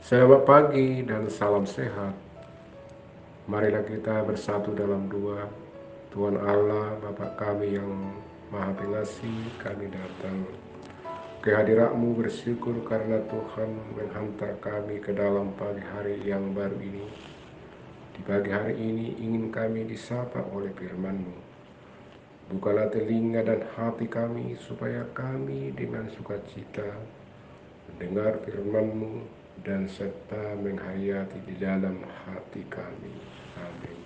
Selamat pagi dan salam sehat. Marilah kita bersatu dalam doa. Tuhan Allah, Bapa kami yang Maha Pengasih, kami datang ke hadirat-Mu bersyukur karena Tuhan menghantar kami ke dalam pagi hari yang baru ini. Di pagi hari ini ingin kami disapa oleh firman-Mu. Bukalah telinga dan hati kami supaya kami dengan sukacita mendengar firman-Mu dan serta menghayati di dalam hati kami. Amin.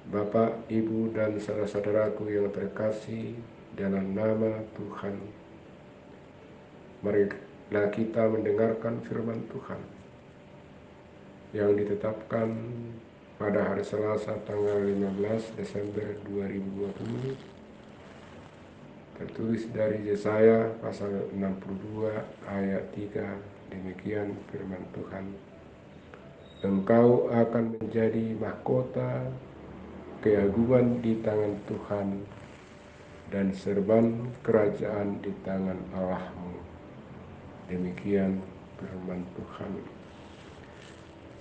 Bapak, Ibu, dan saudara-saudaraku yang terkasih, dalam nama Tuhan, marilah kita mendengarkan firman Tuhan yang ditetapkan pada hari Selasa tanggal 15 Desember 2020, tertulis dari Yesaya pasal 62 ayat 3. Demikian firman Tuhan. Engkau akan menjadi mahkota keagungan di tangan Tuhan dan serban kerajaan di tangan Allahmu. Demikian firman Tuhan.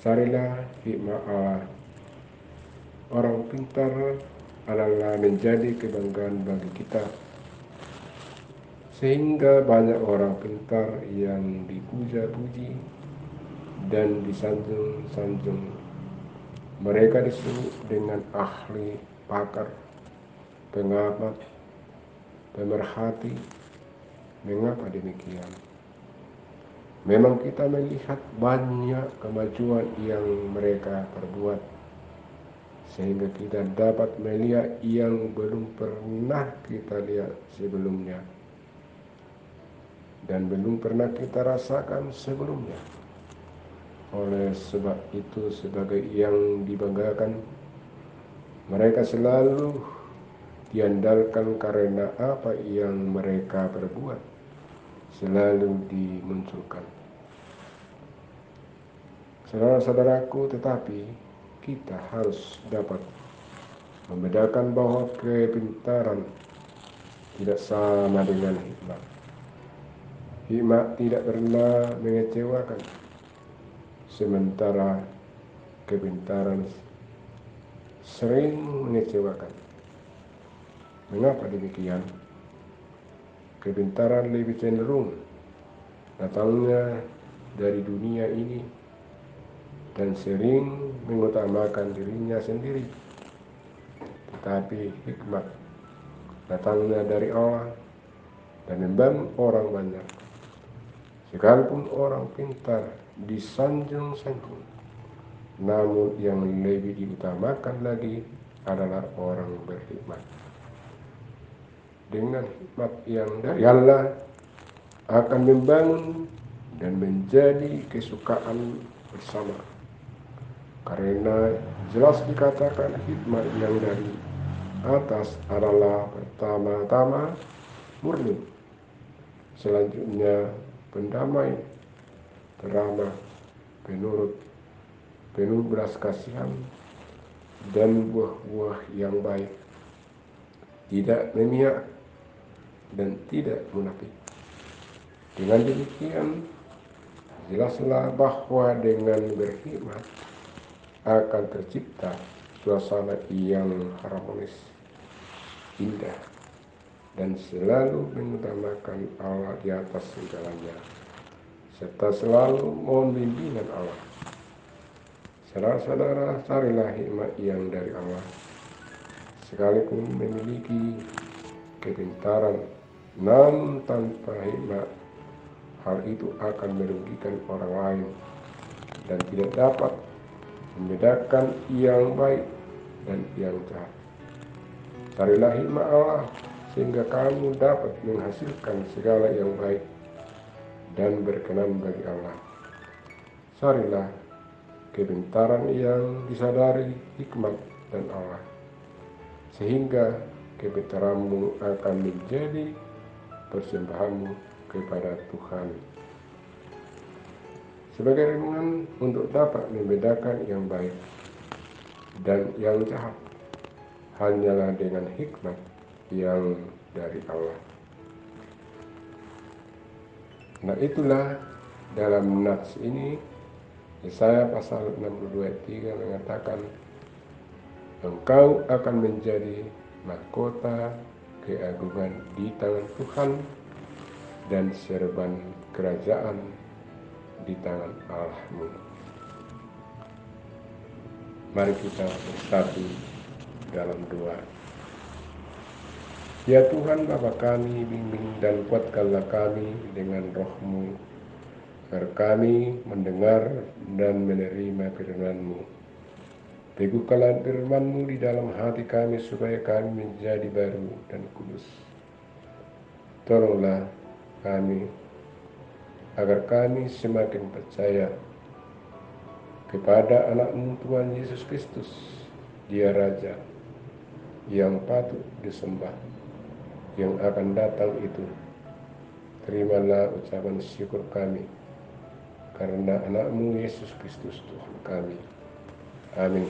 Carilah hikmat Allah. Orang pintar adalah menjadi kebanggaan bagi kita, sehingga banyak orang pintar yang dipuja-puji dan disanjung-sanjung. Mereka disebut dengan ahli, pakar, pengamat, pemerhati. Mengapa demikian? Memang kita melihat banyak kemajuan yang mereka perbuat, sehingga kita dapat melihat yang belum pernah kita lihat sebelumnya dan belum pernah kita rasakan sebelumnya. Oleh sebab itu, sebagai yang dibanggakan, mereka selalu diandalkan karena apa yang mereka perbuat selalu dimunculkan. Saudara-saudaraku, tetapi kita harus dapat membedakan bahwa kepintaran tidak sama dengan hikmat. Hikmat tidak pernah mengecewakan, sementara kepintaran sering mengecewakan. Mengapa demikian? Kepintaran lebih cenderung datangnya dari dunia ini dan sering mengutamakan dirinya sendiri. Tetapi hikmat datangnya dari Allah dan membangun orang banyak. Sekalipun orang pintar disanjung-sanjung, namun yang lebih diutamakan lagi adalah orang berhikmat. Dengan hikmat yang dari Allah akan membangun dan menjadi kesukaan bersama. Karena jelas dikatakan hikmat yang dari atas adalah pertama-tama murni, selanjutnya pendamai, peramah, penuh belas kasihan, dan buah-buah yang baik, tidak memihak dan tidak munafik. Dengan demikian, jelaslah bahwa dengan berhikmat akan tercipta suasana yang harmonis, indah, dan selalu mengutamakan Allah di atas segalanya, serta selalu mohon bimbingan Allah. Saudara-saudara, carilah hikmat yang dari Allah. Sekalipun memiliki kepintaran, namun tanpa hikmat, hal itu akan merugikan orang lain dan tidak dapat membedakan yang baik dan yang jahat. Carilah hikmat Allah sehingga kamu dapat menghasilkan segala yang baik dan berkenan bagi Allah. Carilah kepintaran yang disadari hikmat dan Allah, sehingga kepintaranmu akan menjadi persembahanmu kepada Tuhan. Sebagai renungan untuk dapat membedakan yang baik dan yang jahat, hanyalah dengan hikmat yang dari Allah. Nah, itulah Dalam nats ini, Yesaya pasal 62 ayat 3 mengatakan, engkau akan menjadi mahkota keagungan di tangan Tuhan dan serban kerajaan di tangan Allahmu. Mari kita bersatu dalam doa. Ya Tuhan Bapa kami, bimbing dan kuatkanlah kami dengan roh-Mu, agar kami mendengar dan menerima firman-Mu. Teguhkanlah firman-Mu di dalam hati kami supaya kami menjadi baru dan kudus. Tolonglah kami agar kami semakin percaya kepada anak-Mu Tuhan Yesus Kristus, Dia Raja yang patut disembah, yang akan datang itu. Terimalah ucapan syukur kami karena anak-Mu Yesus Kristus Tuhan kami. Amin.